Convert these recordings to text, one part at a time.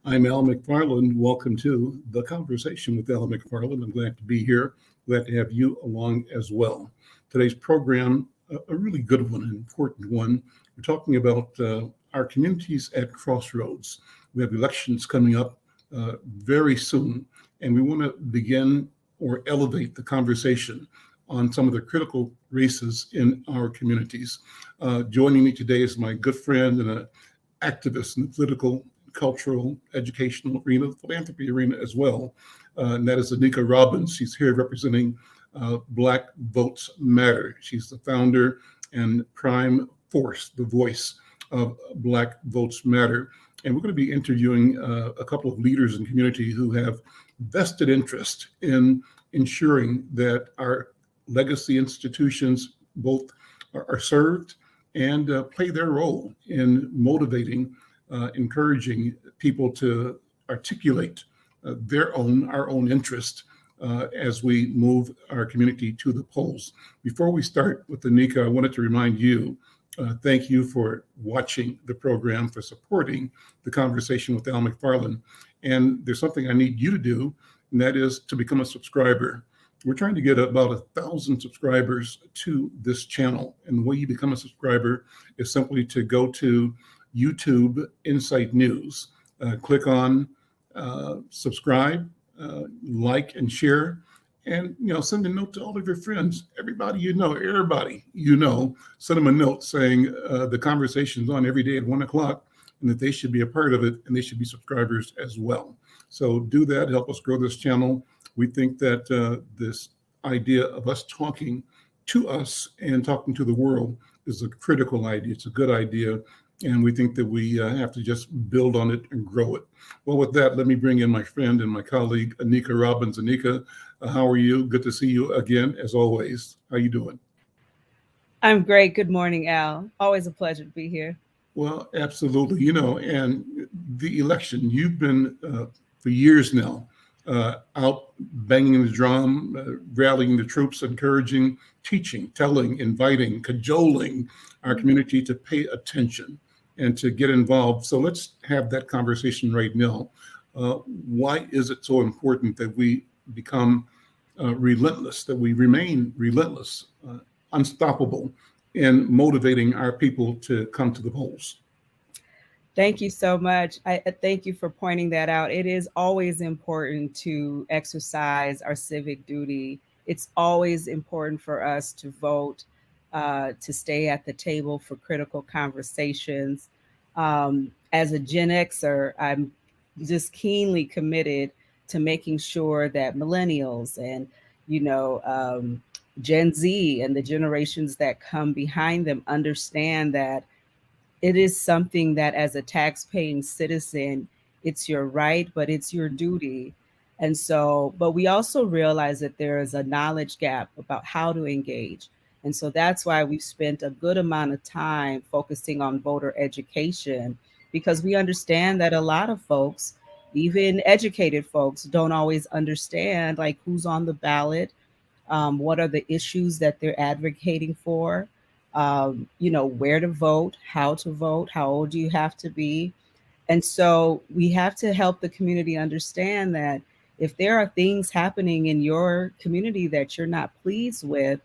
I'm Al McFarlane. Welcome to the Conversation with Al McFarlane. I'm glad to be here. Glad to have you along as well. Today's program, a really good one, an important one. We're talking about our communities at crossroads. We have elections coming up very soon, and we want to begin or elevate the conversation on some of the critical races in our communities. Joining me today is my good friend and an activist in the political, cultural, educational arena, the philanthropy arena as well. And that is Anika Robbins. She's here representing Black Votes Matter. She's the founder and prime force, the voice of Black Votes Matter. And we're going to be interviewing a couple of leaders in community who have vested interest in ensuring that our legacy institutions both are served and play their role in motivating, encouraging people to articulate our own interest as we move our community to the polls. Before we start with Anika, I wanted to remind you, thank you for watching the program, for supporting the Conversation with Al McFarlane. And there's something I need you to do, and that is to become a subscriber. We're trying to get about 1,000 subscribers to this channel. And the way you become a subscriber is simply to go to YouTube Insight News, click on subscribe, like and share, and send a note to all of your friends, everybody you know, send them a note saying the conversation's on every day at 1:00 and that they should be a part of it and they should be subscribers as well. So do that, help us grow this channel. We think that this idea of us talking to us and talking to the world is a critical idea. It's a good idea. And we think that we have to just build on it and grow it. Well, with that, let me bring in my friend and my colleague, Anika Robbins. Anika, how are you? Good to see you again, as always. How are you doing? I'm great. Good morning, Al. Always a pleasure to be here. Well, absolutely. And the election, you've been for years now out banging the drum, rallying the troops, encouraging, teaching, telling, inviting, cajoling our community to pay attention and to get involved. So let's have that conversation right now. Why is it so important that we become relentless, that we remain relentless, unstoppable in motivating our people to come to the polls? Thank you so much. I thank you for pointing that out. It is always important to exercise our civic duty. It's always important for us to vote, to stay at the table for critical conversations. As a Gen Xer, I'm just keenly committed to making sure that millennials and, you know, um, Gen Z and the generations that come behind them understand that it is something that as a tax-paying citizen, it's your right, but it's your duty. And so, but we also realize that there is a knowledge gap about how to engage. And so that's why we've spent a good amount of time focusing on voter education, because we understand that a lot of folks, even educated folks, don't always understand like who's on the ballot, what are the issues that they're advocating for, where to vote, how old do you have to be. And so we have to help the community understand that if there are things happening in your community that you're not pleased with,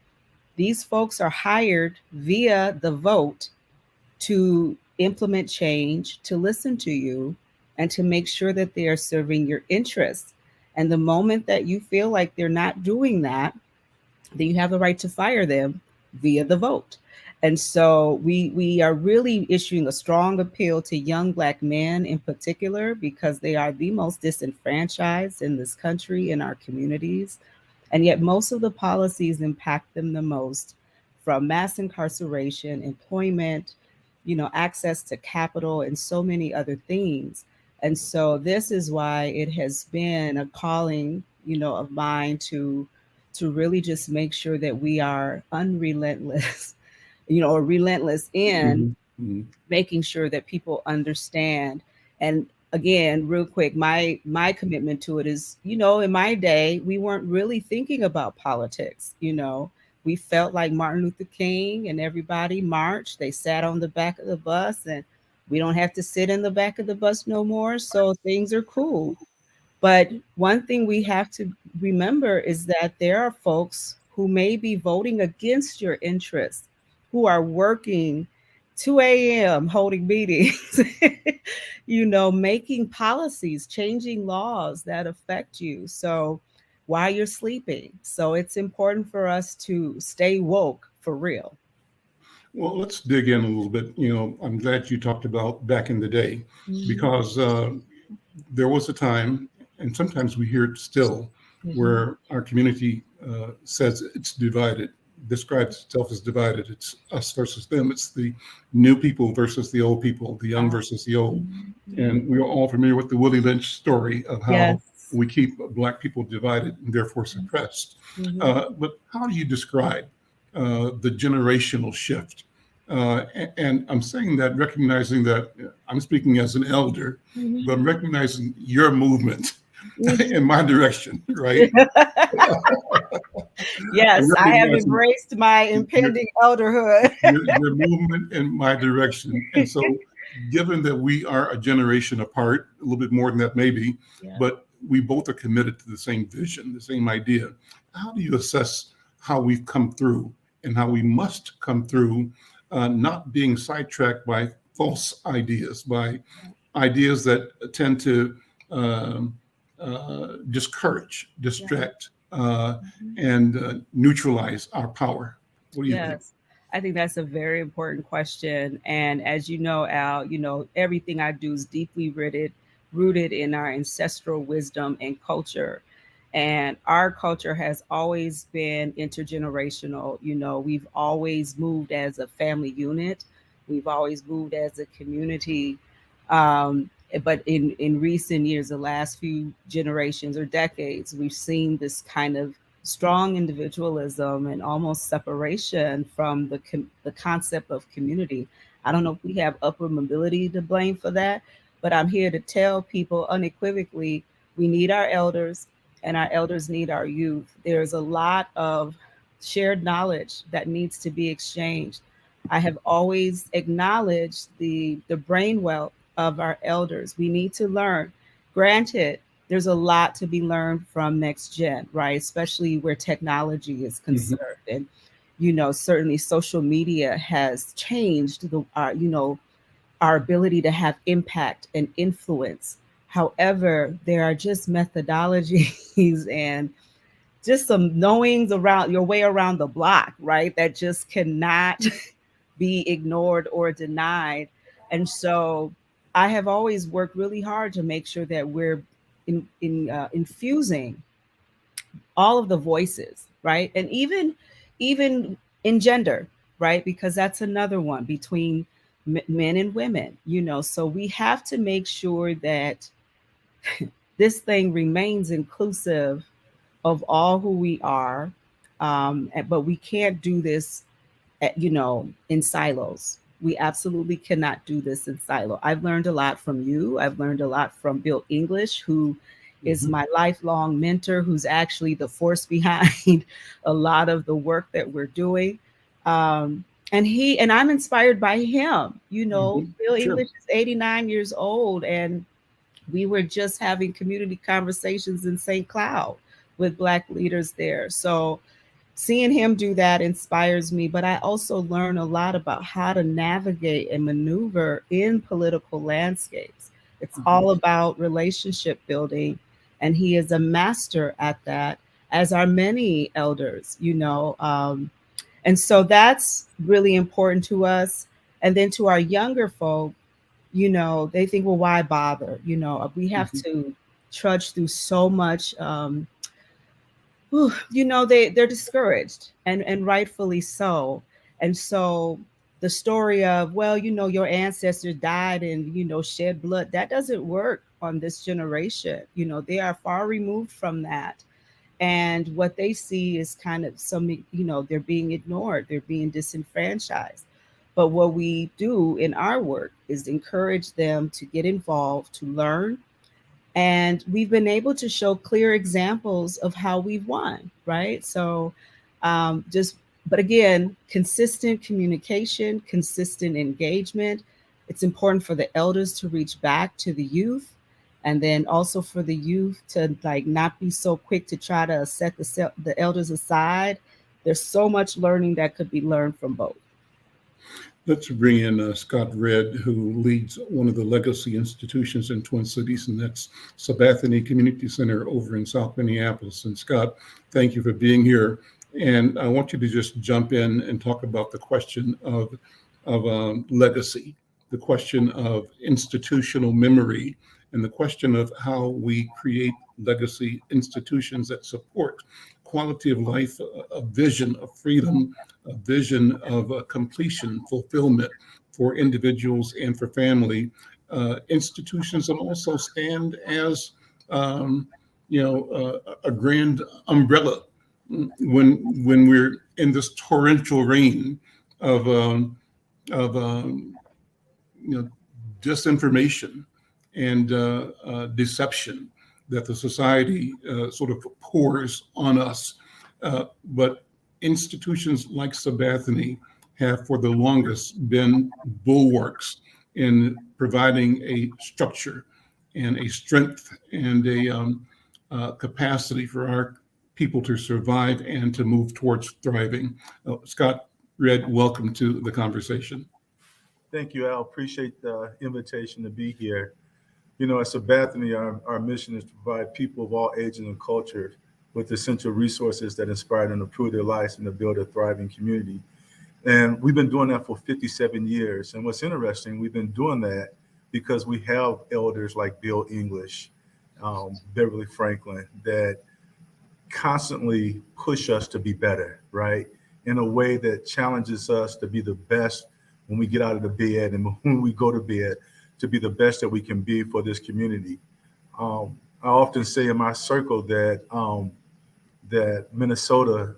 these folks are hired via the vote to implement change, to listen to you, and to make sure that they are serving your interests. And the moment that you feel like they're not doing that, then you have the right to fire them via the vote. And so we are really issuing a strong appeal to young Black men in particular, because they are the most disenfranchised in this country, in our communities. And yet most of the policies impact them the most, from mass incarceration, employment, access to capital, and so many other things. And so this is why it has been a calling, of mine to really just make sure that we are unrelentless, or relentless in Mm-hmm. making sure that people understand. And again, real quick, my commitment to it is, in my day, we weren't really thinking about politics. We felt like Martin Luther King and everybody marched. They sat on the back of the bus and We don't have to sit in the back of the bus no more. So things are cool. But one thing we have to remember is that there are folks who may be voting against your interests, who are working 2 a.m. holding meetings, making policies, changing laws that affect you. So while you're sleeping. So it's important for us to stay woke for real. Well, let's dig in a little bit. I'm glad you talked about back in the day, Mhm. because there was a time, and sometimes we hear it still, Mhm. where our community says it's divided, describes itself as divided. It's us versus them. It's the new people versus the old people, the young Ah, versus the old. mhm. And we are all familiar with the Willie Lynch story of how Yes. we keep Black people divided and therefore suppressed. Mhm. But how do you describe the generational shift? And I'm saying that recognizing that I'm speaking as an elder, Mhm. but I'm recognizing your movement Mhm. in my direction, right? I'm Yes, I have recognizing embraced my your, impending elderhood. your movement in my direction. And so, given that we are a generation apart, a little bit more than that maybe, Yeah. but we both are committed to the same vision, the same idea. How do you assess how we've come through and how we must come through, not being sidetracked by false ideas, by ideas that tend to um, discourage, Yeah. distract, Mhm. and neutralize our power? What do you think? Yes, I think that's a very important question. And as you know, Al, everything I do is deeply rooted in our ancestral wisdom and culture. And our culture has always been intergenerational. We've always moved as a family unit. We've always moved as a community. But in recent years, the last few generations or decades, we've seen this kind of strong individualism and almost separation from the concept of community. I don't know if we have upper mobility to blame for that, but I'm here to tell people unequivocally we need our elders and our elders need our youth. There's a lot of shared knowledge that needs to be exchanged. I have always acknowledged the brain wealth of our elders. We need to learn. Granted, there's a lot to be learned from next gen, right? Especially where technology is Mhm. concerned. And, certainly social media has changed our ability to have impact and influence. However, there are just methodologies and just some knowings around your way around the block, right? That just cannot be ignored or denied. And so I have always worked really hard to make sure that we're infusing all of the voices, right? And even in gender, right? Because that's another one between men and women, So we have to make sure that this thing remains inclusive of all who we are. But we can't do this in silos. We absolutely cannot do this in silo. I've learned a lot from you. I've learned a lot from Bill English, who is Mhm. my lifelong mentor, who's actually the force behind a lot of the work that we're doing. And I'm inspired by him. Mhm. Bill Sure. English is 89 years old, and we were just having community conversations in St. Cloud with Black leaders there. So seeing him do that inspires me, but I also learn a lot about how to navigate and maneuver in political landscapes. It's Mhm. all about relationship building, and he is a master at that, as are many elders. And so that's really important to us. And then to our younger folk, they think, well, why bother? We have Mhm. to trudge through so much. They're discouraged, and rightfully so. And so the story of, well, your ancestors died and shed blood, that doesn't work on this generation. They are far removed from that. And what they see is kind of they're being ignored, they're being disenfranchised. But what we do in our work is encourage them to get involved, to learn, and we've been able to show clear examples of how we've won, right? So but again, consistent communication, consistent engagement, It's important for the elders to reach back to the youth, and then also for the youth to like not be so quick to try to set the elders aside. There's so much learning that could be learned from both. Let's bring in Scott Redd, who leads one of the legacy institutions in Twin Cities, and that's Sabathani Community Center over in South Minneapolis. And Scott, thank you for being here. And I want you to just jump in and talk about the question of legacy, the question of institutional memory, and the question of how we create legacy institutions that support quality of life, a vision of freedom, a vision of completion, fulfillment for individuals and for family. Institutions that also stand as, a grand umbrella when we're in this torrential rain of, disinformation and deception that the society sort of pours on us. But institutions like Sabathani have for the longest been bulwarks in providing a structure and a strength and a capacity for our people to survive and to move towards thriving. Scott Redd, welcome to the conversation. Thank you, Al. Appreciate the invitation to be here. You know, at Sabathani, our mission is to provide people of all ages and cultures with essential resources that inspire them to improve their lives and to build a thriving community. And we've been doing that for 57 years. And what's interesting, we've been doing that because we have elders like Bill English, Beverly Franklin, that constantly push us to be better, right? In a way that challenges us to be the best when we get out of the bed and when we go to bed, to be the best that we can be for this community. I often say in my circle that that Minnesota,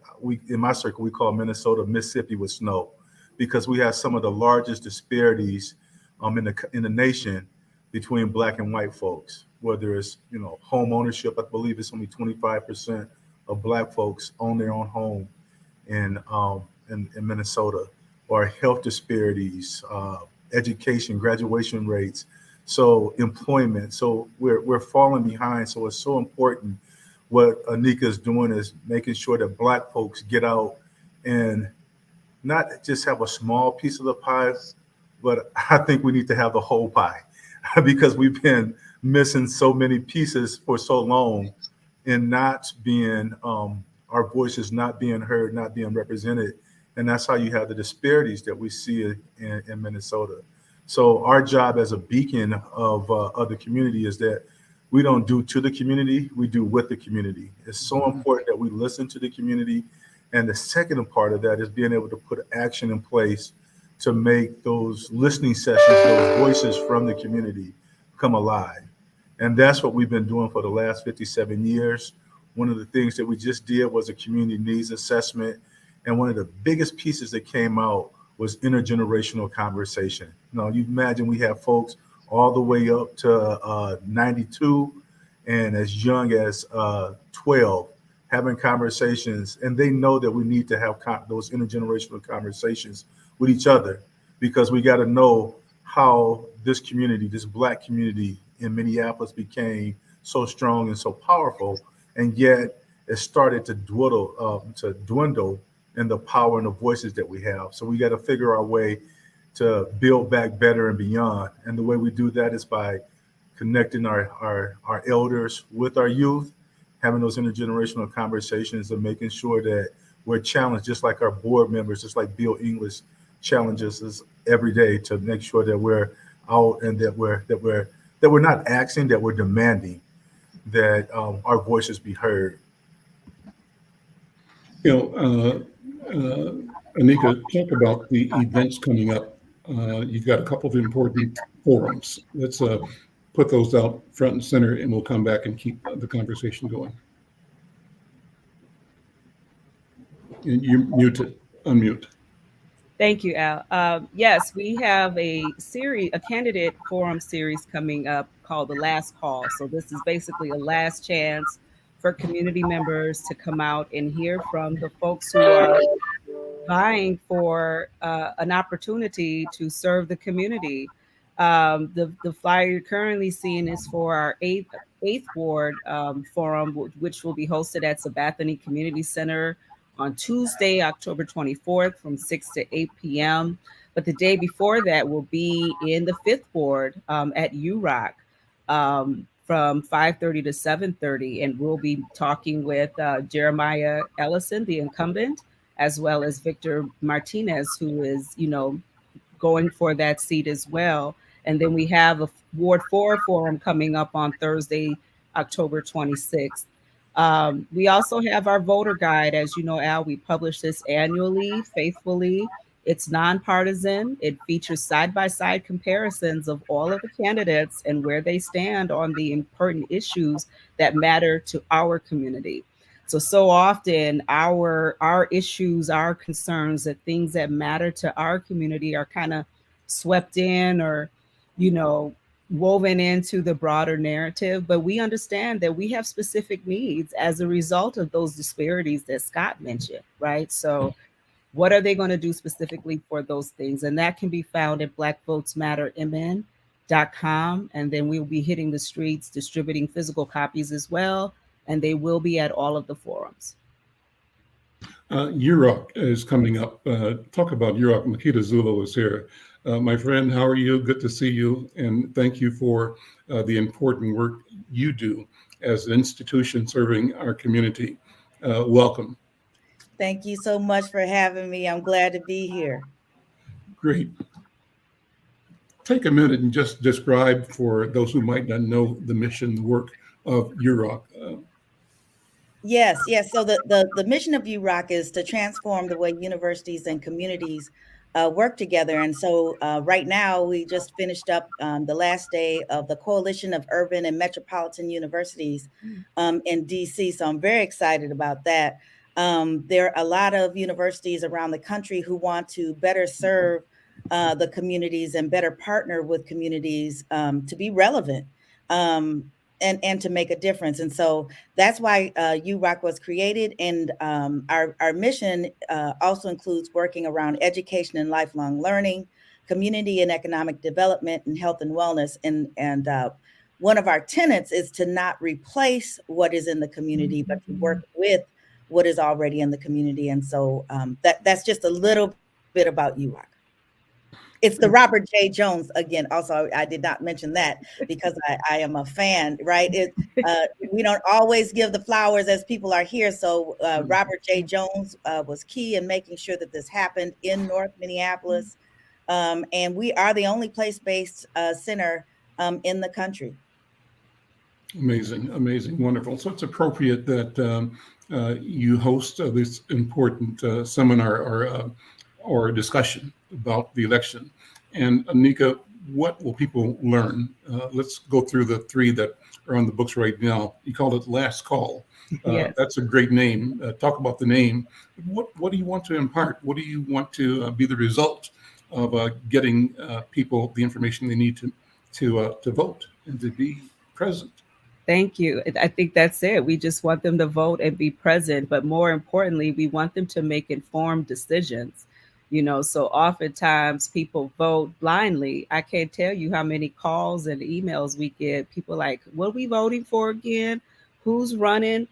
in my circle, we call Minnesota Mississippi with snow, because we have some of the largest disparities in the nation between Black and white folks. Whether it's home ownership, I believe it's only 25% of Black folks own their own home in Minnesota, or health disparities, education, graduation rates, so employment. So we're falling behind. So it's so important. What Anika is doing is making sure that Black folks get out and not just have a small piece of the pie, but I think we need to have the whole pie because we've been missing so many pieces for so long and not being, our voices not being heard, not being represented. And that's how you have the disparities that we see in Minnesota. So our job as a beacon of the community is that we don't do to the community, we do with the community. It's so important that we listen to the community. And the second part of that is being able to put action in place to make those listening sessions, those voices from the community come alive. And that's what we've been doing for the last 57 years. One of the things that we just did was a community needs assessment. And one of the biggest pieces that came out was intergenerational conversation. Now, you imagine we have folks all the way up to 92 and as young as 12 having conversations. And they know that we need to have those intergenerational conversations with each other, because we got to know how this community, this Black community in Minneapolis became so strong and so powerful. And yet it started to dwindle in the power and the voices that we have. So we got to figure our way to build back better and beyond. And the way we do that is by connecting our elders with our youth, having those intergenerational conversations and making sure that we're challenged, just like our board members, just like Bill English challenges us every day to make sure that we're out and that we're not asking, that we're demanding that our voices be heard. Anika, talk about the events coming up. You've got a couple of important forums. Let's put those out front and center, and we'll come back and keep the conversation going. And you're muted. Unmute. Thank you, Al. Yes, we have a candidate forum series coming up called The Last Call. So this is basically a last chance for community members to come out and hear from the folks who are vying for an opportunity to serve the community. The flyer you're currently seeing is for our eighth ward forum, which will be hosted at Sabathani Community Center on Tuesday, October 24th from 6 to 8 p.m. But the day before that will be in the fifth ward at UROC from 5:30 to 7:30, and we'll be talking with Jeremiah Ellison, the incumbent, as well as Victor Martinez, who is, going for that seat as well. And then we have a Ward 4 forum coming up on Thursday, October 26th. We also have our voter guide. As you know, Al, we publish this annually, faithfully. It's nonpartisan. It features side-by-side comparisons of all of the candidates and where they stand on the important issues that matter to our community. So often our issues, our concerns, the things that matter to our community are kind of swept in or, woven into the broader narrative. But we understand that we have specific needs as a result of those disparities that Scott mentioned, right? So what are they going to do specifically for those things? And that can be found at blackvotesmattermn.com. And then we'll be hitting the streets, distributing physical copies as well. And they will be at all of the forums. UROC is coming up. Talk about UROC. Makeda Zulu is here. My friend, how are you? Good to see you. And thank you for the important work you do as an institution serving our community. Welcome. Thank you so much for having me. I'm glad to be here. Great. Take a minute and just describe for those who might not know the mission, the work of UROC. Yes. So the mission of UROC is to transform the way universities and communities work together. And so right now, we just finished up the last day of the Coalition of Urban and Metropolitan Universities in DC. So I'm very excited about that. There are a lot of universities around the country who want to better serve the communities and better partner with communities to be relevant. And to make a difference. And so that's why UROC was created. And our mission also includes working around education and lifelong learning, community and economic development, and health and wellness. And one of our tenets is to not replace what is in the community, but to work with what is already in the community. And so that's just a little bit about UROC. It's the Robert J. Jones again. Also, I did not mention that because I am a fan, right? We don't always give the flowers as people are here. So Robert J. Jones was key in making sure that this happened in North Minneapolis. And we are the only place-based center in the country. Amazing, wonderful. So it's appropriate that you host this important seminar or discussion about the election. And Anika, what will people learn? Let's go through the three that are on the books right now. You called it Last Call. Yes. That's a great name. Talk about the name. What do you want to impart? What do you want to be the result of getting people the information they need to vote and to be present? Thank you. I think that's it. We just want them to vote and be present. But more importantly, we want them to make informed decisions. So oftentimes people vote blindly. I can't tell you how many calls and emails we get. People like, what are we voting for again? Who's running?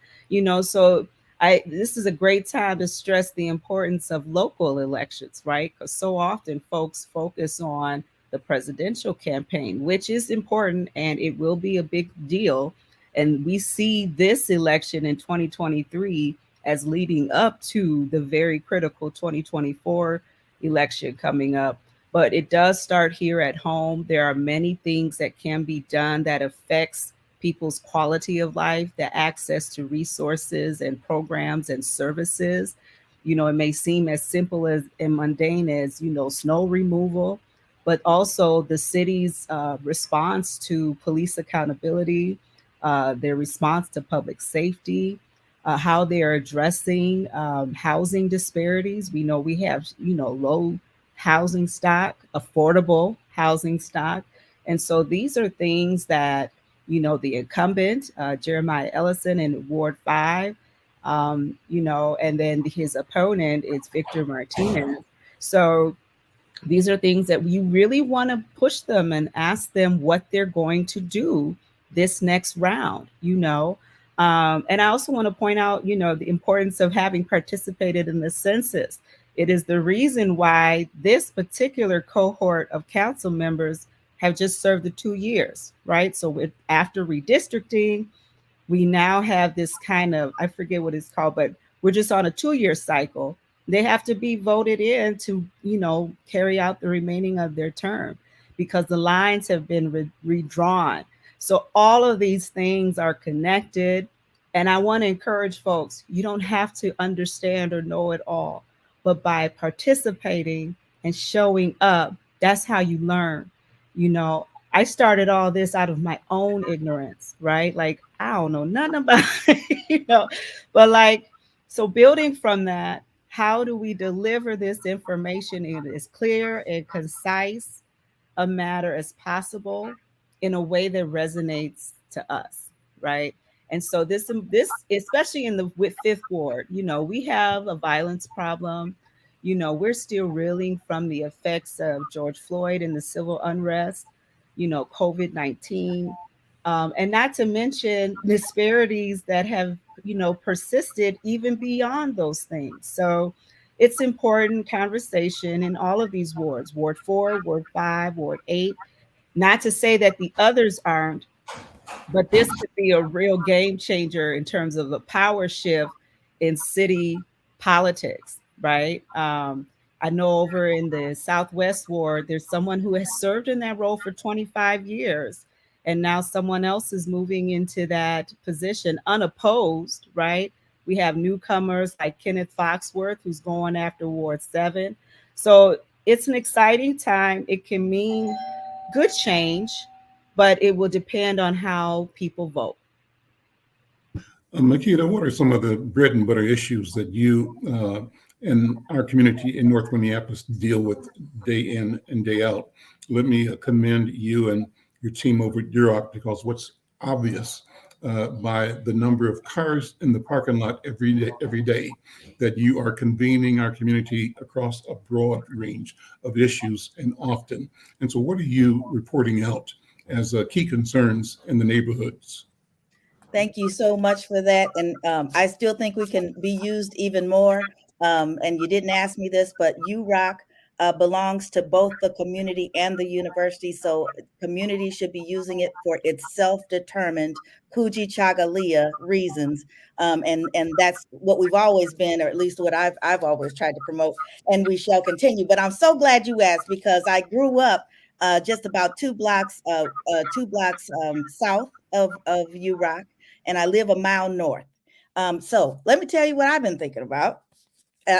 So this is a great time to stress the importance of local elections, right? Because so often folks focus on the presidential campaign, which is important and it will be a big deal. And we see this election in 2023 as leading up to the very critical 2024 election coming up. But it does start here at home. There are many things that can be done that affects people's quality of life, the access to resources and programs and services. It may seem as simple as and mundane as, snow removal, but also the city's response to police accountability, their response to public safety, how they are addressing housing disparities. We know we have, low housing stock, affordable housing stock. And so these are things that, the incumbent, Jeremiah Ellison in Ward 5, and then his opponent is Victor Martinez. So These are things that you really want to push them and ask them what they're going to do this next round, you know. And I also want to point out, you know, the importance of having participated in the census. It is the reason why this particular cohort of council members have just served the 2 years, right? So after redistricting, we now have this kind of, I forget what it's called, but we're just on a 2-year cycle. They have to be voted in to, you know, carry out the remaining of their term because the lines have been redrawn. So all of these things are connected. And I want to encourage folks, you don't have to understand or know it all, but by participating and showing up, that's how you learn. You know, I started all this out of my own ignorance, right? Like, I don't know nothing about it, you know, but like, so building from that, how do we deliver this information in as clear and concise a matter as possible in a way that resonates to us, right? And so this especially in the with Fifth Ward, you know, we have a violence problem. You know, we're still reeling from the effects of George Floyd and the civil unrest, you know, COVID-19, and not to mention disparities that have, you know, persisted even beyond those things. So it's important conversation in all of these wards, Ward 4, Ward 5, Ward 8, not to say that the others aren't, but this could be a real game changer in terms of the power shift in city politics, right? I know over in the Southwest Ward, there's someone who has served in that role for 25 years. And now someone else is moving into that position unopposed, right? We have newcomers like Kenneth Foxworth, who's going after Ward 7. So it's an exciting time. It can mean good change, but it will depend on how people vote. Makeda, what are some of the bread and butter issues that you and our community in North Minneapolis deal with day in and day out? Let me commend you and your team over at Duroc, because what's obvious by the number of cars in the parking lot every day that you are convening our community across a broad range of issues and often. And so what are you reporting out as key concerns in the neighborhoods? Thank you so much for that. And I still think we can be used even more. And you didn't ask me this, but UROC belongs to both the community and the university. So community should be using it for its self-determined Kujichagulia reasons. And that's what we've always been, or at least what I've always tried to promote, and we shall continue. But I'm so glad you asked, because I grew up just about 2 blocks south of UROC, and I live a mile north. So let me tell you what I've been thinking about.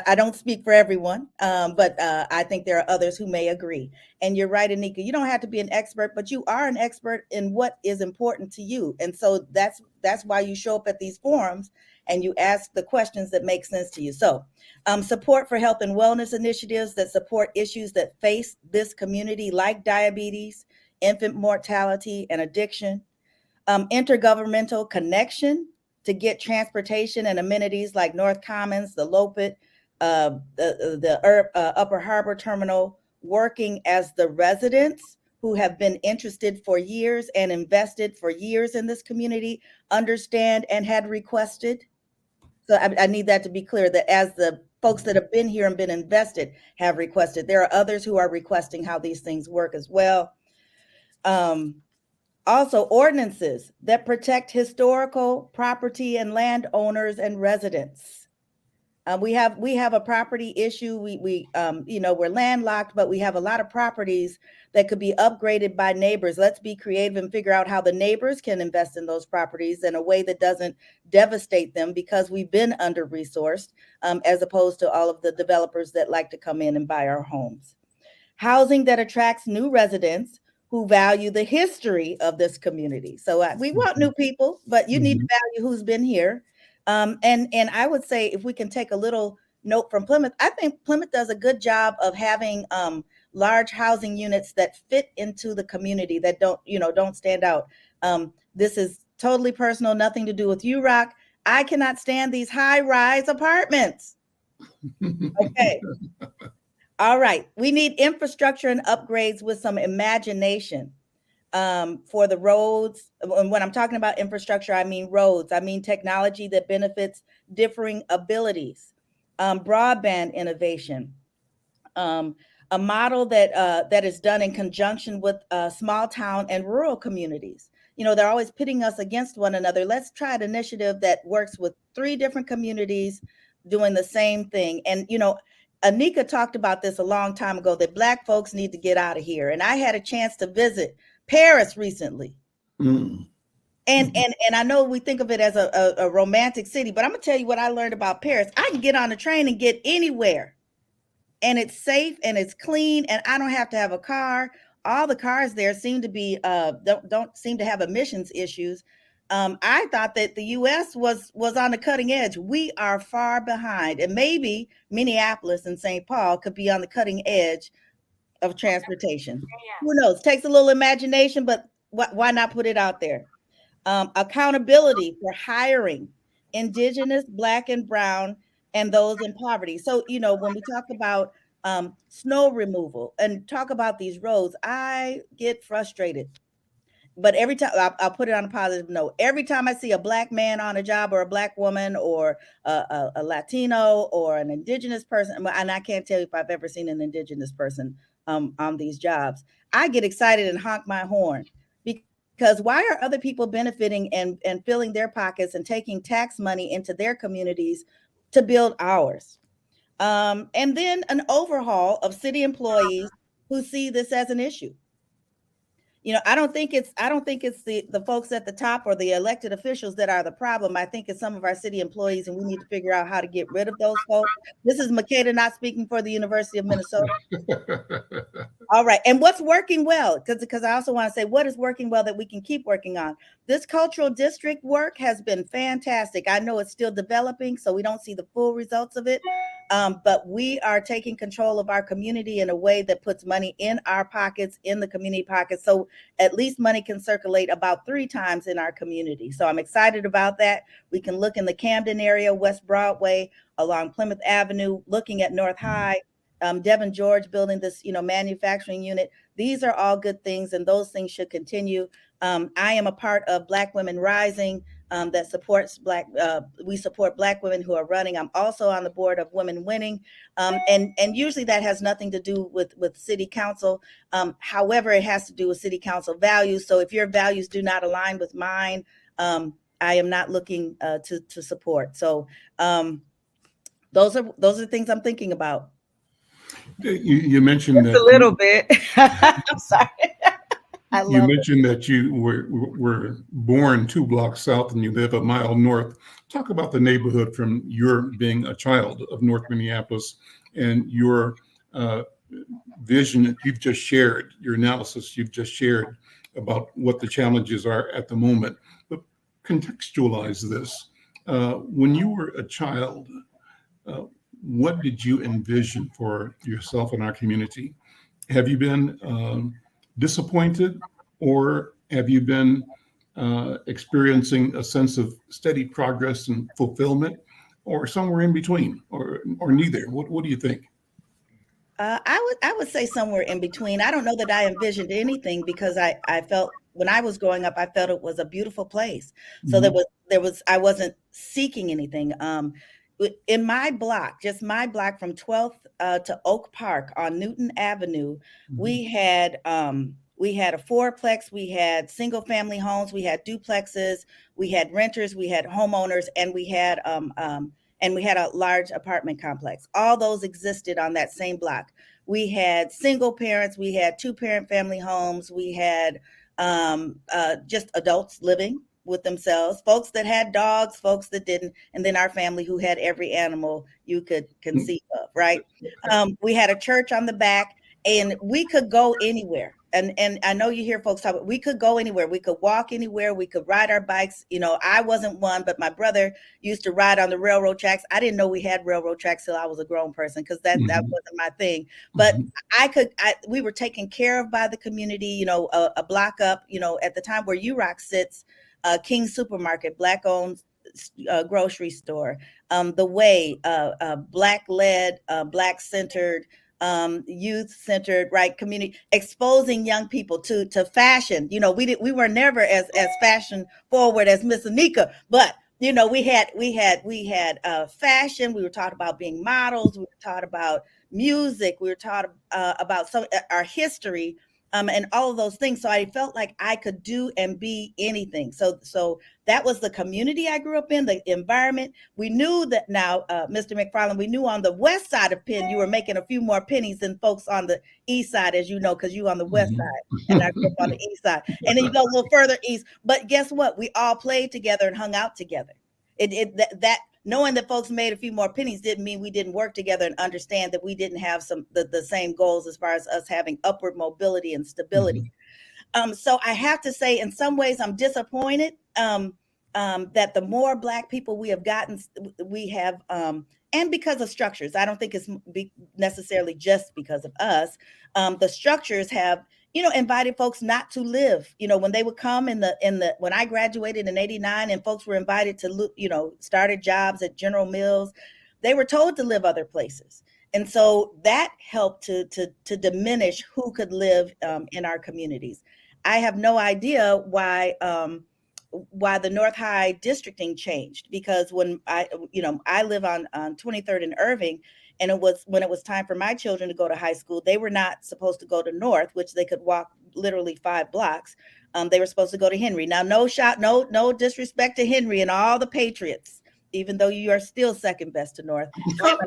I don't speak for everyone, but I think there are others who may agree. And you're right, Anika, you don't have to be an expert, but you are an expert in what is important to you. And so that's why you show up at these forums and you ask the questions that make sense to you. So support for health and wellness initiatives that support issues that face this community, like diabetes, infant mortality, and addiction. Intergovernmental connection to get transportation and amenities like North Commons, the Lopet, the Upper Harbor Terminal, working as the residents who have been interested for years and invested for years in this community understand and had requested. So I need that to be clear, that as the folks that have been here and been invested have requested, there are others who are requesting how these things work as well. Also, ordinances that protect historical property and landowners and residents. We have a property issue. We you know, we're landlocked, but we have a lot of properties that could be upgraded by neighbors. Let's be creative and figure out how the neighbors can invest in those properties in a way that doesn't devastate them, because we've been under-resourced, as opposed to all of the developers that like to come in and buy our homes. Housing that attracts new residents who value the history of this community. So we want new people, but you need to value who's been here. And I would say, if we can take a little note from Plymouth, I think Plymouth does a good job of having large housing units that fit into the community, that don't stand out. This is totally personal, nothing to do with UROC. I cannot stand these high-rise apartments. Okay. All right. We need infrastructure and upgrades with some imagination for the roads. And when I'm talking about infrastructure, I mean roads. I mean technology that benefits differing abilities, broadband innovation, a model that is done in conjunction with small town and rural communities. You know, they're always pitting us against one another. Let's try an initiative that works with 3 different communities doing the same thing. And, you know, Anika talked about this a long time ago, that Black folks need to get out of here. And I had a chance to visit Paris recently. Mm. And I know we think of it as a romantic city, but I'm gonna tell you what I learned about Paris. I can get on a train and get anywhere, and it's safe and it's clean, and I don't have to have a car. All the cars there seem to be don't seem to have emissions issues. I thought that the US was on the cutting edge. We are far behind, and maybe Minneapolis and St. Paul could be on the cutting edge of transportation. Who knows? Takes a little imagination, but why not put it out there? Accountability for hiring Indigenous, Black, and Brown, and those in poverty. So, you know, when we talk about snow removal and talk about these roads, I get frustrated. But every time, I'll put it on a positive note. Every time I see a Black man on a job, or a Black woman, or a Latino, or an Indigenous person, and I can't tell you if I've ever seen an Indigenous person on these jobs, I get excited and honk my horn. Because why are other people benefiting and filling their pockets and taking tax money into their communities to build ours? And then an overhaul of city employees who see this as an issue. You know, I don't think it's the folks at the top or the elected officials that are the problem. I think it's some of our city employees, and we need to figure out how to get rid of those folks. This is Makeda, not speaking for the University of Minnesota. All right. And what's working well? Because I also want to say, what is working well that we can keep working on? This cultural district work has been fantastic. I know it's still developing, so we don't see the full results of it. But we are taking control of our community in a way that puts money in our pockets, in the community pockets. So at least money can circulate about 3 times in our community. So I'm excited about that. We can look in the Camden area, West Broadway, along Plymouth Avenue, looking at North High. Devin George building this, you know, manufacturing unit. These are all good things, and those things should continue. I am a part of Black Women Rising that supports we support Black women who are running. I'm also on the board of Women Winning, and usually that has nothing to do with city council. However, it has to do with city council values. So if your values do not align with mine, I am not looking to support. So those are things I'm thinking about. You mentioned Just a little bit. I'm sorry. You mentioned that you were born 2 blocks south and you live a mile north. Talk about the neighborhood from your being a child of North Minneapolis and your vision that you've just shared, your analysis you've just shared about what the challenges are at the moment. But contextualize this. When you were a child, what did you envision for yourself and our community? Have you been disappointed, or have you been experiencing a sense of steady progress and fulfillment, or somewhere in between, or neither? What do you think? I would say somewhere in between. I don't know that I envisioned anything, because I felt when I was growing up, I felt it was a beautiful place. So I wasn't seeking anything. In my block, just my block from 12th to Oak Park on Newton Avenue, we had a 4-plex, we had single family homes, we had duplexes, we had renters, we had homeowners, and we had a large apartment complex. All those existed on that same block. We had single parents, we had 2-parent family homes, we had just adults living with themselves, folks that had dogs, folks that didn't, and then our family who had every animal you could conceive of, right? We had a church on the back, and we could go anywhere. And I know you hear folks talk about, we could go anywhere. We could walk anywhere. We could ride our bikes. You know, I wasn't one, but my brother used to ride on the railroad tracks. I didn't know we had railroad tracks till I was a grown person, because that wasn't my thing. But we were taken care of by the community, you know, a block up, you know, at the time where UROC sits, King Supermarket, Black owned grocery store, the Way, Black led, Black centered, youth-centered, right, community, exposing young people to fashion. You know, we were never as fashion forward as Miss Anika, but you know, we had fashion. We were taught about being models. We were taught about music. We were taught about our history, and all of those things. So I felt like I could do and be anything. So that was the community I grew up in, the environment. We knew that now, Mr. McFarlane, we knew on the west side of Penn, you were making a few more pennies than folks on the east side, as you know, because you on the west side and I grew up on the east side. And then you go a little further east. But guess what? We all played together and hung out together. That knowing that folks made a few more pennies didn't mean we didn't work together and understand that we didn't have the same goals as far as us having upward mobility and stability. So I have to say, in some ways, I'm disappointed that the more Black people we have gotten, and because of structures, I don't think it's necessarily just because of us. The structures have, you know, invited folks not to live. You know, when they would come when I graduated in '89, and folks were invited to, you know, started jobs at General Mills, they were told to live other places. And so that helped to diminish who could live in our communities. I have no idea why the North High districting changed, because when I live on 23rd and Irving, and when it was time for my children to go to high school, they were not supposed to go to North, which they could walk literally 5 blocks. They were supposed to go to Henry. Now, no disrespect to Henry and all the Patriots, even though you are still second best to North. I'm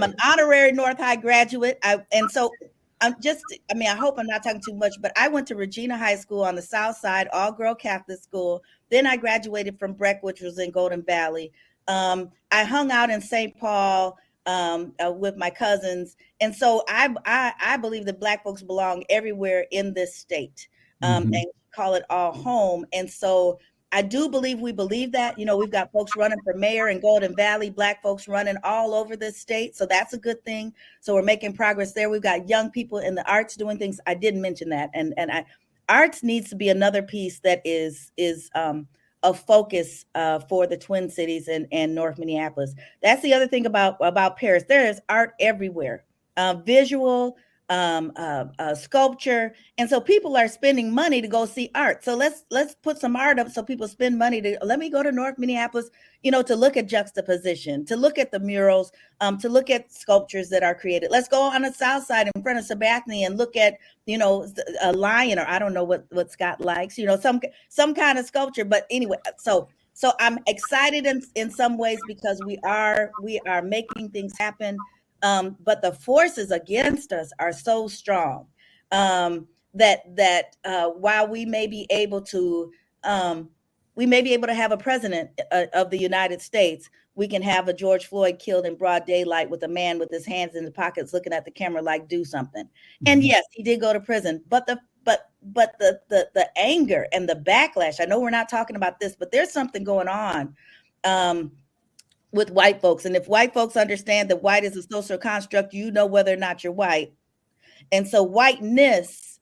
an honorary North High graduate. I hope I'm not talking too much, but I went to Regina High School on the South Side, all-girl Catholic school. Then I graduated from Breck, which was in Golden Valley. I hung out in St. Paul with my cousins. And so I believe that Black folks belong everywhere in this state, and call it all home. And so I do believe we believe that. You know, we've got folks running for mayor in Golden Valley, Black folks running all over this state. So that's a good thing. So we're making progress there. We've got young people in the arts doing things. I didn't mention that. And arts needs to be another piece that is a focus for the Twin Cities and North Minneapolis. That's the other thing about Paris. There is art everywhere, visual, sculpture, and so people are spending money to go see art. So let's put some art up so people spend money to let me go to North Minneapolis, you know, to look at juxtaposition, to look at the murals, to look at sculptures that are created. Let's go on the South Side in front of Sabathani and look at, you know, a lion, or I don't know what Scott likes, you know, some kind of sculpture. But anyway, so I'm excited in some ways because we are making things happen. But the forces against us are so strong that while we may be able to have a president of the United States, we can have a George Floyd killed in broad daylight with a man with his hands in his pockets looking at the camera like do something. And yes, he did go to prison, but the anger and the backlash, I know we're not talking about this, but there's something going on with white folks. And if white folks understand that white is a social construct, you know whether or not you're white. And so whiteness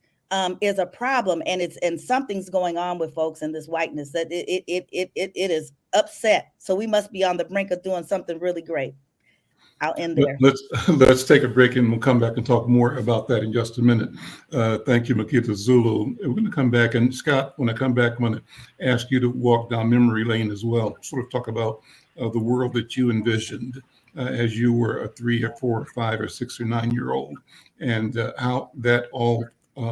is a problem, and something's going on with folks in this whiteness that it is upset. So we must be on the brink of doing something really great. I'll end there. Let's take a break, and we'll come back and talk more about that in just a minute. Thank you, Makeda Zulu. We're going to come back, and Scott, when I come back, I'm going to ask you to walk down memory lane as well, sort of talk about the world that you envisioned as you were a 3 or 4 or 5 or 6 or 9-year-old, and how that all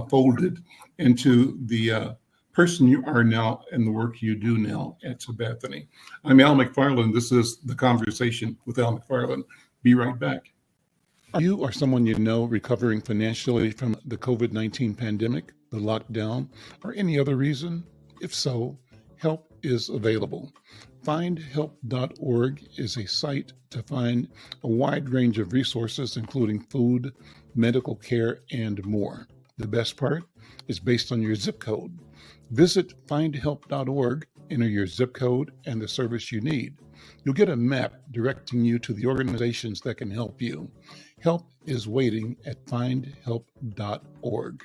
folded into the person you are now and the work you do now at Sabathani. I'm Al McFarlane. This is The Conversation with Al McFarlane. Be right back. Are you or someone you know recovering financially from the COVID-19 pandemic, the lockdown, or any other reason? If so, help is available. Findhelp.org is a site to find a wide range of resources, including food, medical care, and more. The best part is based on your zip code. Visit findhelp.org, enter your zip code and the service you need. You'll get a map directing you to the organizations that can help you. Help is waiting at findhelp.org.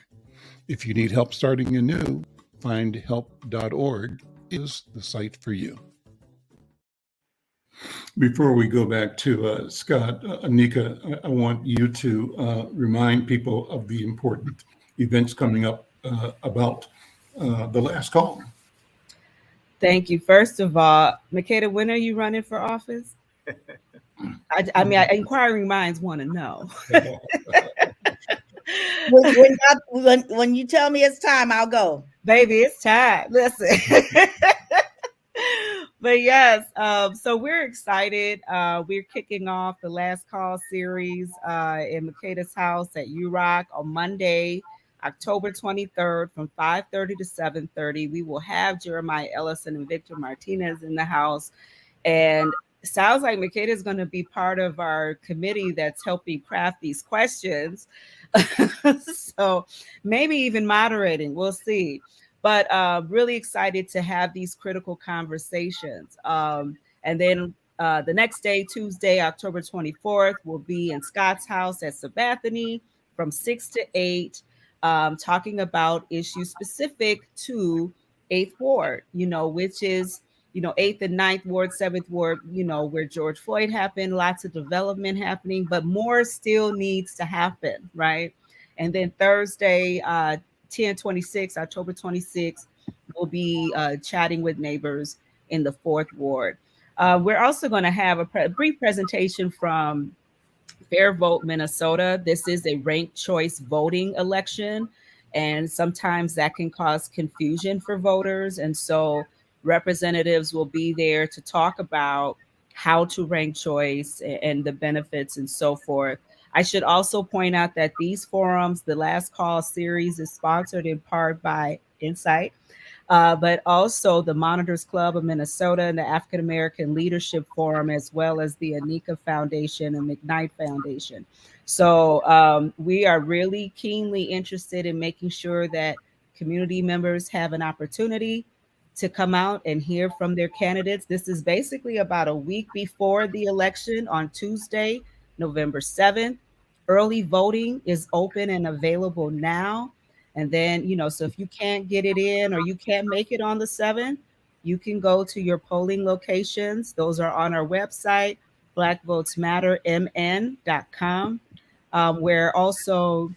If you need help starting anew, findhelp.org is the site for you. Before we go back to Scott, Anika, I want you to remind people of the important events coming up about the last call. Thank you. First of all, Makeda, when are you running for office? I mean, inquiring minds want to know. When you tell me it's time, I'll go. Baby, it's time. Listen. But yes, so we're excited. We're kicking off the Last Call series in Makeda's house at UROC on Monday, October 23rd from 5:30 to 7:30. We will have Jeremiah Ellison and Victor Martinez in the house. And it sounds like Makeda is going to be part of our committee that's helping craft these questions. So maybe even moderating, we'll see. But really excited to have these critical conversations. And then the next day, Tuesday, October 24th, will be in Scott's house at Sabathani from 6 to 8, talking about issues specific to 8th Ward, which is 8th and 9th Ward, 7th Ward, where George Floyd happened, lots of development happening, but more still needs to happen, right? And then Thursday, 10/26, October 26th, we'll be chatting with neighbors in the 4th Ward. We're also going to have a brief presentation from Fair Vote Minnesota. This is a ranked choice voting election, and sometimes that can cause confusion for voters. And so representatives will be there to talk about how to rank choice and the benefits and so forth. I should also point out that these forums, the Last Call series, is sponsored in part by Insight, but also the Monitors Club of Minnesota and the African American Leadership Forum, as well as the Anika Foundation and McKnight Foundation. So we are really keenly interested in making sure that community members have an opportunity to come out and hear from their candidates. This is basically about a week before the election on Tuesday, November 7th. Early voting is open and available now. And then, so if you can't get it in or you can't make it on the 7th, you can go to your polling locations. Those are on our website, blackvotesmattermn.com, where also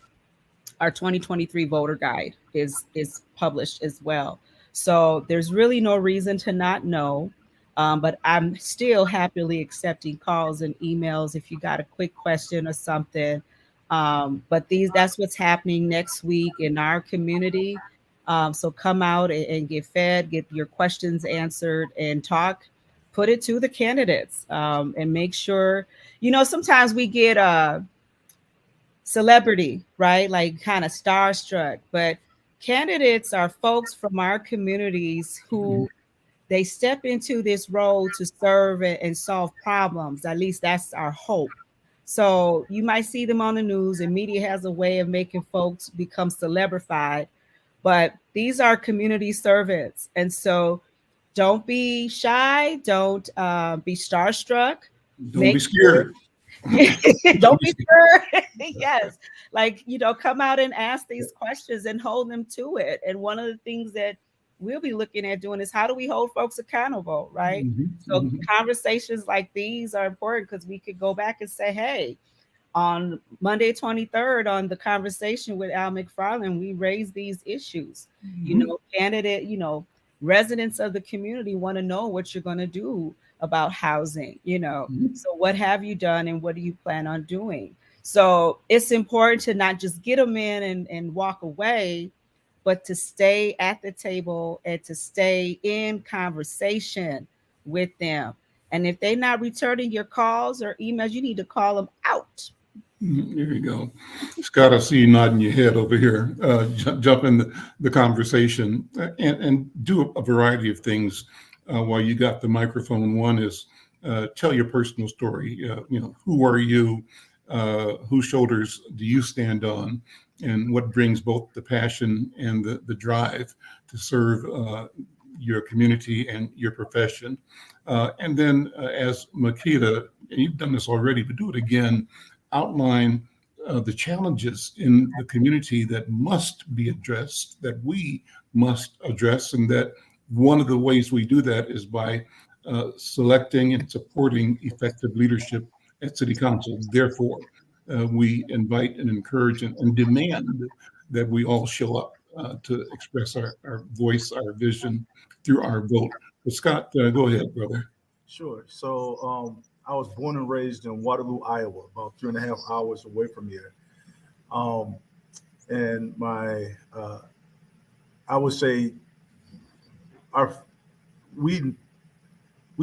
our 2023 voter guide is published as well. So there's really no reason to not know. But I'm still happily accepting calls and emails if you got a quick question or something. But that's what's happening next week in our community. So come out and get fed, get your questions answered, and talk. Put it to the candidates and make sure, sometimes we get a celebrity, right? Like kind of starstruck, but candidates are folks from our communities who they step into this role to serve and solve problems. At least that's our hope. So you might see them on the news, and media has a way of making folks become celebrified, but these are community servants. And so don't be shy. Don't be starstruck. Don't be scared. Don't be scared. Yes. Come out and ask these questions and hold them to it. And one of the things that we'll be looking at doing is how do we hold folks accountable, right? So conversations like these are important because we could go back and say, hey, on Monday 23rd on the Conversation with Al McFarlane, we raised these issues. Residents of the community want to know what you're going to do about housing, so what have you done and what do you plan on doing? So it's important to not just get them in and walk away, but to stay at the table and to stay in conversation with them. And if they're not returning your calls or emails, you need to call them out. There you go. Scott, I see you nodding your head over here. Jump in the conversation and do a variety of things while you got the microphone. One is tell your personal story. Who are you? Whose shoulders do you stand on? And what brings both the passion and the drive to serve your community and your profession. And then as Makeda, and you've done this already, but do it again, outline the challenges in the community that must be addressed, that we must address, and that one of the ways we do that is by selecting and supporting effective leadership at City Council. Therefore, we invite and encourage and demand that we all show up to express our voice, our vision through our vote. But Scott, go ahead, brother. Sure. So I was born and raised in Waterloo, Iowa, about 3.5 hours away from here. And I would say we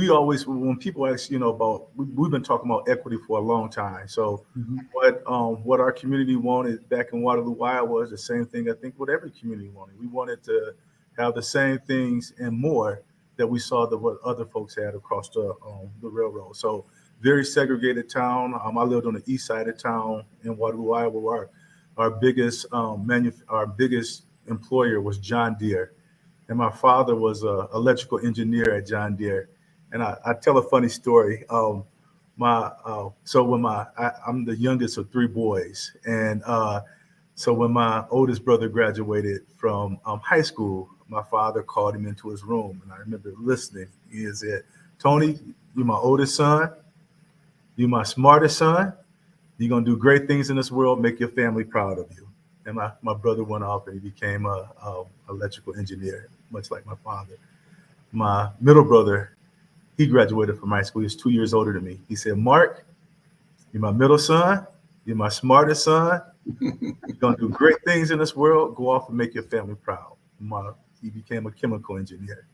always, when people ask, about, we've been talking about equity for a long time. So what our community wanted back in Waterloo, Iowa is the same thing I think what every community wanted. We wanted to have the same things and more that we saw that what other folks had across the railroad. So very segregated town. I lived on the east side of town in Waterloo, Iowa. Our biggest employer was John Deere, and my father was an electrical engineer at John Deere. And I tell a funny story. I'm the youngest of 3 boys, and so when my oldest brother graduated from high school, my father called him into his room, and I remember listening. He said, "Tony, you're my oldest son. You're my smartest son. You're gonna do great things in this world. Make your family proud of you." And my brother went off and he became a electrical engineer, much like my father. My middle brother, he graduated from high school. He was 2 years older than me. He said, "Mark, you're my middle son. You're my smartest son. You're gonna do great things in this world. Go off and make your family proud." He became a chemical engineer.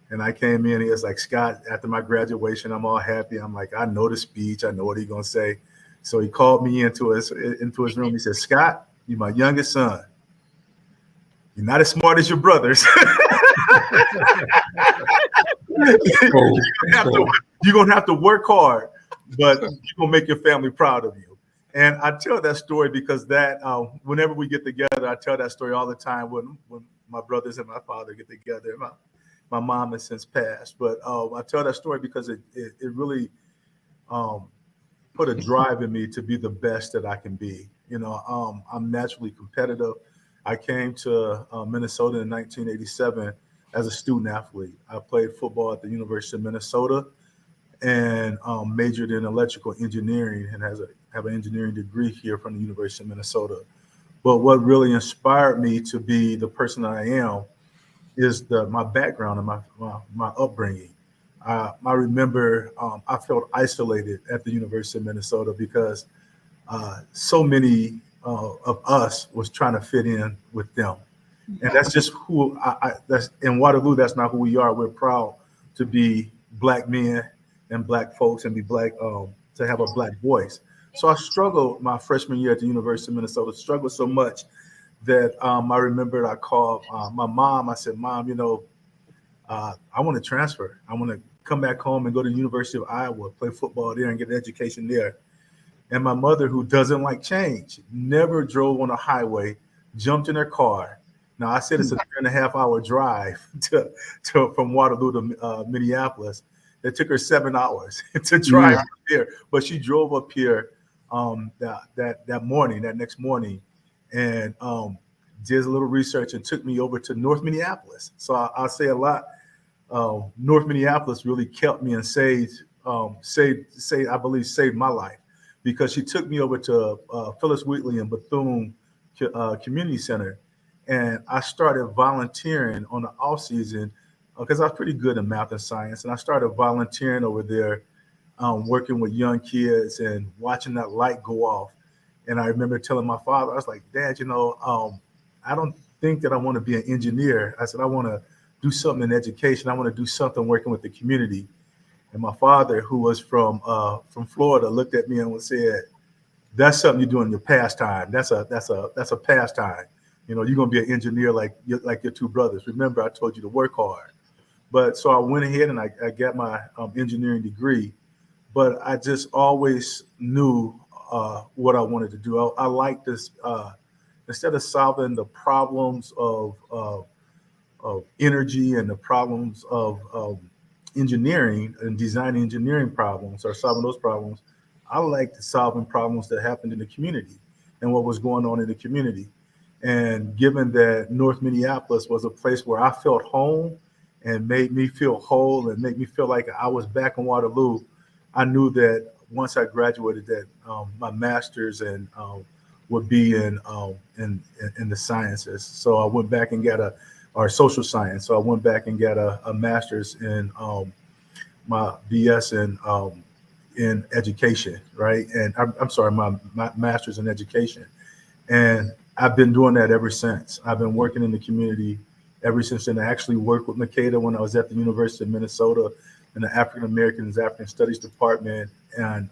And I came in, he was like, "Scott, after my graduation, I'm all happy." I'm like, I know the speech. I know what he's gonna say. So he called me into his room. He said, "Scott, you're my youngest son. You're not as smart as your brothers." You're gonna have to work hard, but you're gonna make your family proud of you. And I tell that story because that whenever we get together, I tell that story all the time when my brothers and my father get together. My mom has since passed, but I tell that story because it really put a drive in me to be the best that I can be. I'm naturally competitive. I came to Minnesota in 1987 as a student athlete. I played football at the University of Minnesota and majored in electrical engineering and have an engineering degree here from the University of Minnesota. But what really inspired me to be the person that I am is my background and my upbringing. I remember I felt isolated at the University of Minnesota because so many of us was trying to fit in with them. And that's just who that's in Waterloo. That's not who we are. We're proud to be Black men and Black folks and be Black, to have a Black voice. So I struggled my freshman year at the University of Minnesota, struggled so much that I remembered I called my mom. I said, "Mom, I want to transfer. I want to come back home and go to the University of Iowa, play football there and get an education there." And my mother, who doesn't like change, never drove on a highway, jumped in her car. Now, I said it's a 3.5-hour drive from Waterloo to Minneapolis. It took her 7 hours to drive here, but she drove up here that next morning, and did a little research and took me over to North Minneapolis. So I'll say a lot. North Minneapolis really kept me and saved my life, because she took me over to Phyllis Wheatley and Bethune Community Center. And I started volunteering on the off season because I was pretty good in math and science. And I started volunteering over there, working with young kids and watching that light go off. And I remember telling my father, I was like, "Dad, I don't think that I want to be an engineer." I said, "I want to do something in education. I want to do something working with the community." And my father, who was from Florida, looked at me and said, "That's something you do in your pastime. That's a pastime. You're gonna be an engineer like your 2 brothers. Remember, I told you to work hard." But so I went ahead and I got my engineering degree. But I just always knew what I wanted to do. I like this. Instead of solving the problems of energy and the problems of engineering and designing engineering problems or solving those problems, I like solving problems that happened in the community and what was going on in the community. And given that North Minneapolis was a place where I felt home and made me feel whole and make me feel like I was back in Waterloo. I knew that once I graduated, that my master's and would be in the sciences. So I went back and got or social science. So I went back and got a master's in my BS in education, right? And I'm sorry, my master's in education. And I've been doing that ever since. I've been working in the community ever since then. I actually worked with Makeda when I was at the University of Minnesota in the African Americans, African Studies Department. And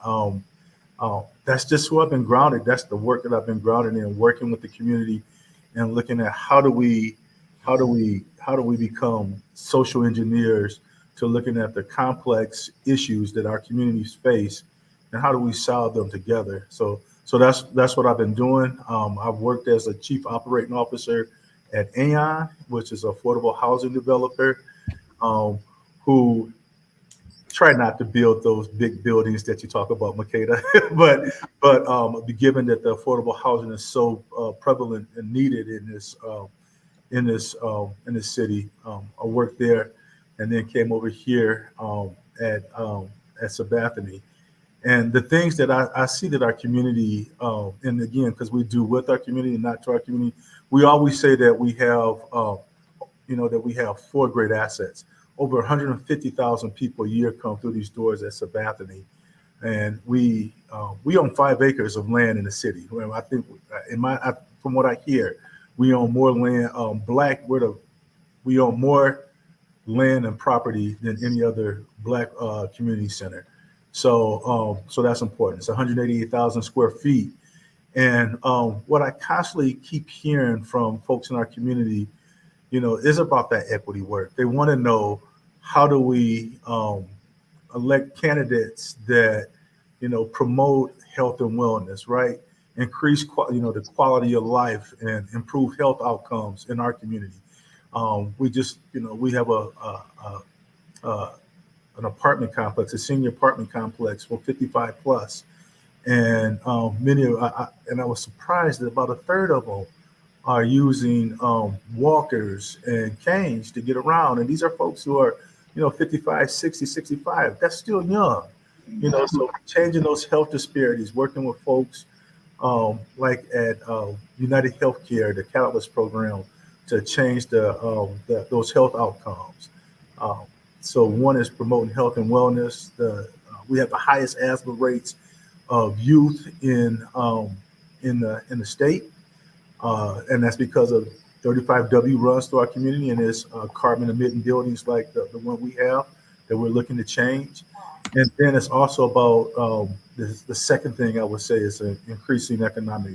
that's just who I've been grounded. That's the work that I've been grounded in, working with the community and looking at how do we become social engineers to looking at the complex issues that our communities face and how do we solve them together. So that's what I've been doing. I've worked as a chief operating officer at Aon, which is an affordable housing developer, who try not to build those big buildings that you talk about, Makeda, but given that the affordable housing is so prevalent and needed in this city, I worked there, and then came over here at Sabathani. And the things that I see that our community, and again, because we do with our community and not to our community, we always say that we have, that we have four great assets. Over 150,000 people a year come through these doors at Sabathani, and we own 5 acres of land in the city. I think, from what I hear, we own more land. We own more land and property than any other Black community center. So that's important. It's 188,000 square feet. And what I constantly keep hearing from folks in our community, is about that equity work. They want to know, how do we elect candidates that, promote health and wellness, right? Increase, the quality of life and improve health outcomes in our community. We have an apartment complex, a senior apartment complex for 55 plus. And I was surprised that about a third of them are using walkers and canes to get around. And these are folks who are, 55, 60, 65. That's still young, so changing those health disparities, working with folks like at United Healthcare, the Catalyst program, to change those health outcomes. So one is promoting health and wellness. We have the highest asthma rates of youth in the state, and that's because of 35W runs through our community, and there's carbon emitting buildings like the one we have that we're looking to change. And then it's also about the second thing I would say is increasing economic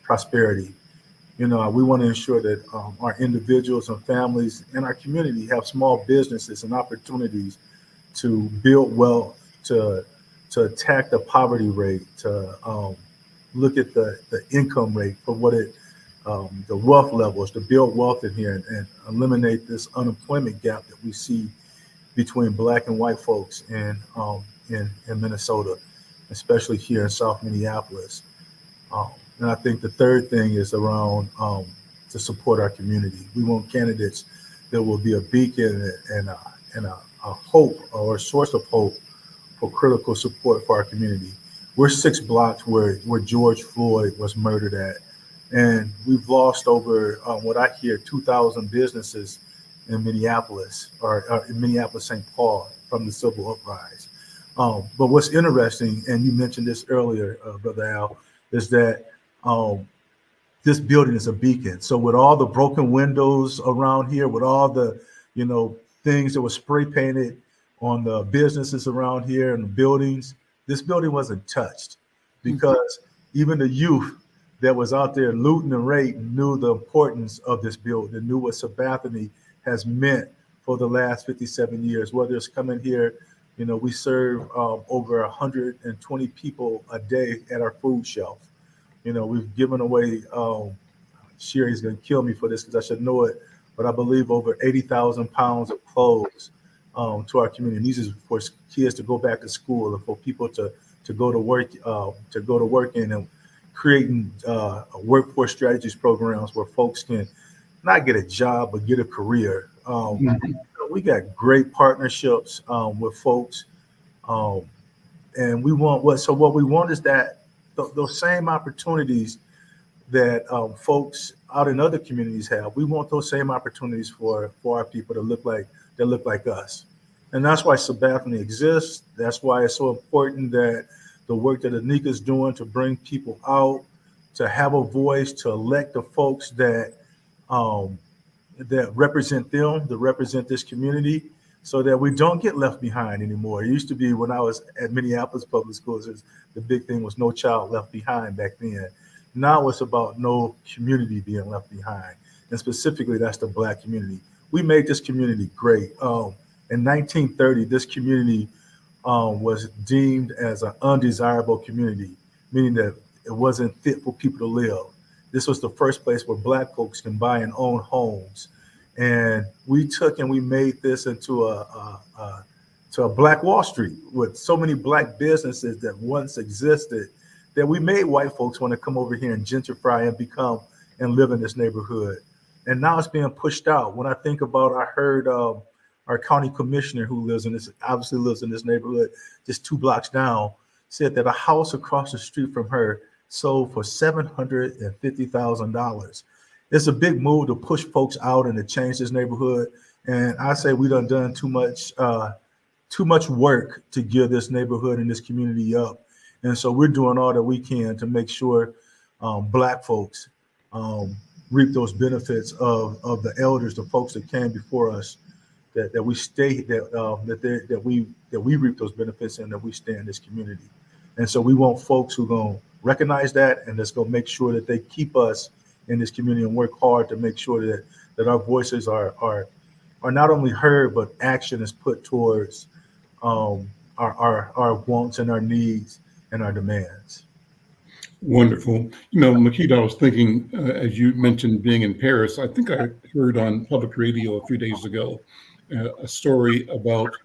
prosperity. We want to ensure that our individuals and families in our community have small businesses and opportunities to build wealth, to attack the poverty rate, to look at the income rate for what the wealth levels, to build wealth in here and eliminate this unemployment gap that we see between Black and white folks in Minnesota, especially here in South Minneapolis. And I think the third thing is around to support our community. We want candidates that will be a beacon and a hope, or a source of hope for critical support for our community. We're 6 blocks where George Floyd was murdered at. And we've lost over, what I hear, 2,000 businesses in Minneapolis, or in Minneapolis, St. Paul, from the civil uprising. But what's interesting, and you mentioned this earlier, Brother Al, is that this building is a beacon. So with all the broken windows around here, with all the, things that were spray painted on the businesses around here and the buildings, this building wasn't touched, because even the youth that was out there looting and raiding knew the importance of this building, knew what Sabathani has meant for the last 57 years. Whether it's coming here, we serve over 120 people a day at our food shelf. We've given away, Sherry's gonna kill me for this because I should know it, but I believe over 80,000 pounds of clothes to our community. And these is for kids to go back to school, and for people to go to work in, and creating workforce strategies programs where folks can not get a job, but get a career. Mhm. We got great partnerships with folks, um, and we want what we want is that those same opportunities that folks out in other communities have. We want those same opportunities for our people to look like us, and that's why Sabathani exists. That's why it's so important that the work that Anika's doing to bring people out, to have a voice, to elect the folks um, that represent them, that represent this community, so that we don't get left behind anymore. It used to be when I was at Minneapolis Public Schools, the big thing was no child left behind back then. Now it's about no community being left behind. And specifically, that's the Black community. We made this community great. In 1930, this community was deemed as an undesirable community, meaning that it wasn't fit for people to live. This was the first place where Black folks can buy and own homes. And we took and we made this into a Black Wall Street with so many Black businesses that once existed, that we made white folks want to come over here and gentrify and become and live in this neighborhood. And now it's being pushed out. When I think about, I heard our county commissioner, who obviously lives in this neighborhood, just 2 blocks down, said that a house across the street from her sold for $750,000. It's a big move to push folks out and to change this neighborhood. And I say we done too much work to give this neighborhood and this community up. And so we're doing all that we can to make sure Black folks reap those benefits of the elders, the folks that came before us, that we stay, that we reap those benefits and that we stay in this community. And so we want folks who are going to recognize that and that's going to make sure that they keep us in this community and work hard to make sure that our voices are not only heard, but action is put towards our wants and our needs and our demands. Wonderful. Makeda, I was thinking, as you mentioned being in Paris, I think I heard on public radio a few days ago a story about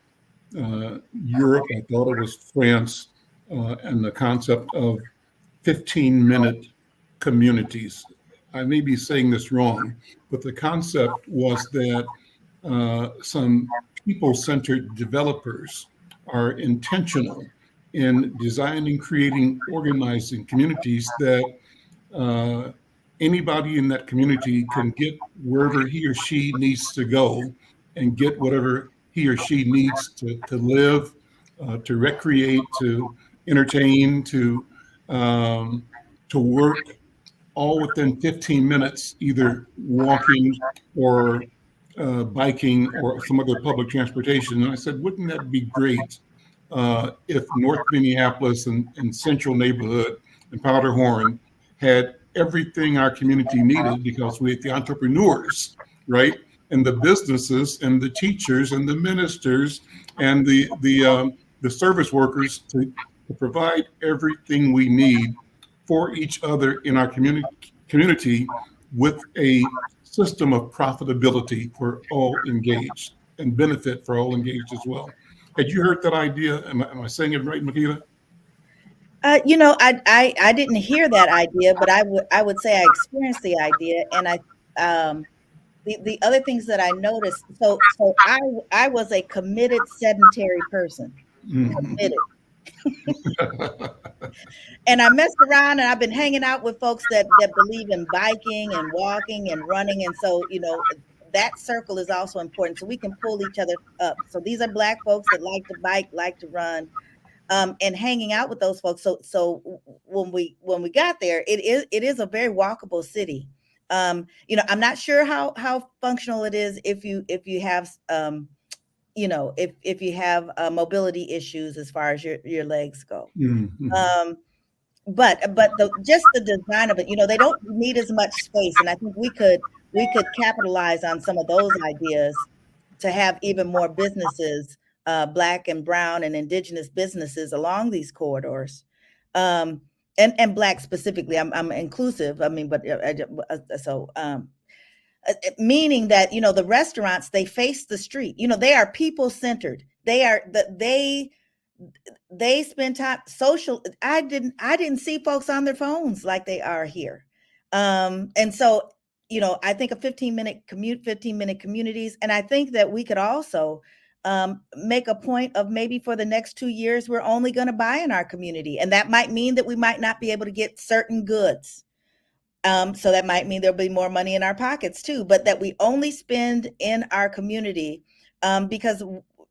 Europe. I thought it was France, and the concept of 15-minute communities. I may be saying this wrong, but the concept was that some people-centered developers are intentional in designing, creating, organizing communities that anybody in that community can get wherever he or she needs to go and get whatever he or she needs to live, to recreate, to entertain, to work, all within 15 minutes, either walking or biking or some other public transportation. And I said, wouldn't that be great if North Minneapolis and Central Neighborhood and Powderhorn had everything our community needed, because we had the entrepreneurs, right? And the businesses and the teachers and the ministers and the service workers to provide everything we need for each other in our community with a system of profitability for all engaged and benefit for all engaged as well. Had you heard that idea? Am I saying it right, Makeda? I didn't hear that idea, but I would say I experienced the idea, and the other things that I noticed. So I was a committed sedentary person, committed. And I messed around, and I've been hanging out with folks that believe in biking and walking and running. And so, that circle is also important. So we can pull each other up. So these are Black folks that like to bike, like to run, and hanging out with those folks. So when we got there, it is a very walkable city. I'm not sure how functional it is if you have if you have mobility issues as far as your legs go. Mm-hmm. But just the design of it, they don't need as much space, and I think we could capitalize on some of those ideas to have even more businesses, Black and brown and indigenous businesses along these corridors, and Black specifically. I'm inclusive. I mean, but meaning that the restaurants, they face the street. They are people centered. They spend time social. I didn't see folks on their phones like they are here. And so, I think a 15-minute commute, 15-minute communities. And I think that we could also make a point of maybe for the next 2 years, we're only going to buy in our community. And that might mean that we might not be able to get certain goods. So that might mean there'll be more money in our pockets too, but that we only spend in our community. Because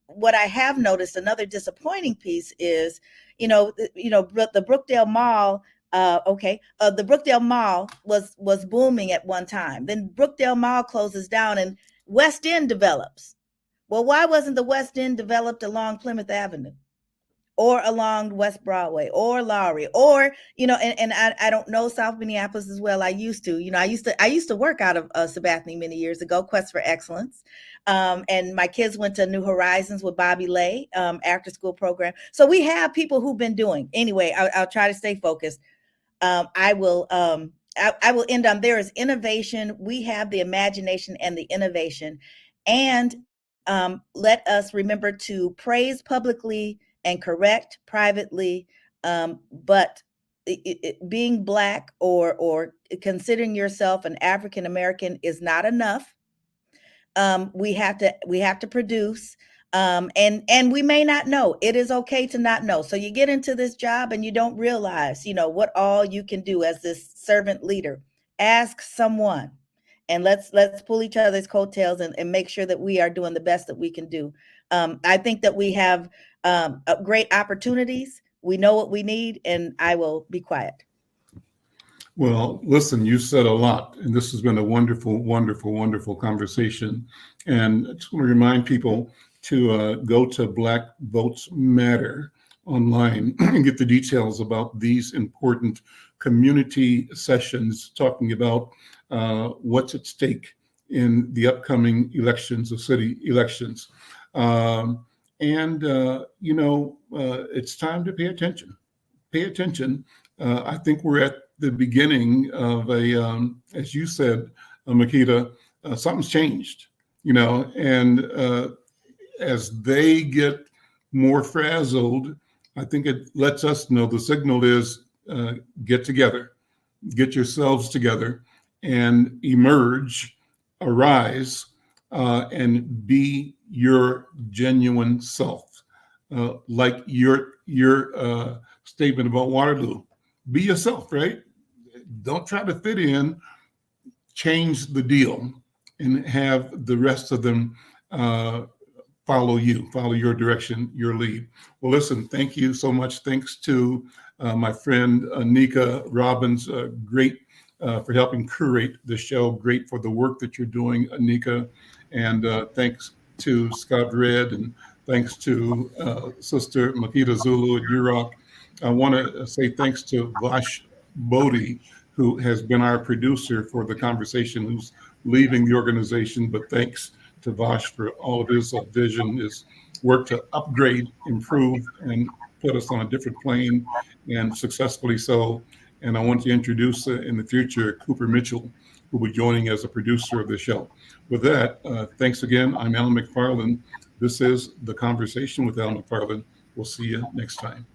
what I have noticed, another disappointing piece is, the Brookdale Mall. The Brookdale Mall was booming at one time. Then Brookdale Mall closes down and West End develops. Well, why wasn't the West End developed along Plymouth Avenue or along West Broadway or Lowry or, and I don't know South Minneapolis as well. I used to work out of Sabathani many years ago, Quest for Excellence. And my kids went to New Horizons with Bobby Lay after school program. So we have people who've been doing. Anyway, I'll try to stay focused. I will end on there is innovation. We have the imagination and the innovation, and let us remember to praise publicly and correct privately. But being Black or considering yourself an African American is not enough. We have to produce. And we may not know. It is okay to not know. So you get into this job and you don't realize, what all you can do as this servant leader. Ask someone, and let's pull each other's coattails and make sure that we are doing the best that we can do. I think that we have great opportunities. We know what we need, and I will be quiet. Well, listen, you said a lot, and this has been a wonderful, wonderful, wonderful conversation. And I just want to remind people to go to Black Votes Matter online and get the details about these important community sessions talking about what's at stake in the upcoming elections, the city elections. It's time to pay attention. Pay attention. I think we're at the beginning of as you said, Makeda, something's changed, and as they get more frazzled, I think it lets us know the signal is get together, get yourselves together and emerge, arise, and be your genuine self. Like your statement about Waterloo, be yourself, right? Don't try to fit in, change the deal, and have the rest of them follow your direction, your lead. Well, listen, thank you so much. Thanks to my friend Anika Robbins, great for helping curate the show. Great for the work that you're doing, Anika. And thanks to Scott Red, and thanks to Sister Makeda Zulu at UROC. I want to say thanks to Vash Bodhi, who has been our producer for the conversation, who's leaving the organization, but thanks to Vash for all of his vision, his work to upgrade, improve, and put us on a different plane, and successfully so. And I want to introduce in the future Cooper Mitchell, who will be joining as a producer of the show. With that, thanks again. I'm Al McFarlane. This is The Conversation with Al McFarlane. We'll see you next time.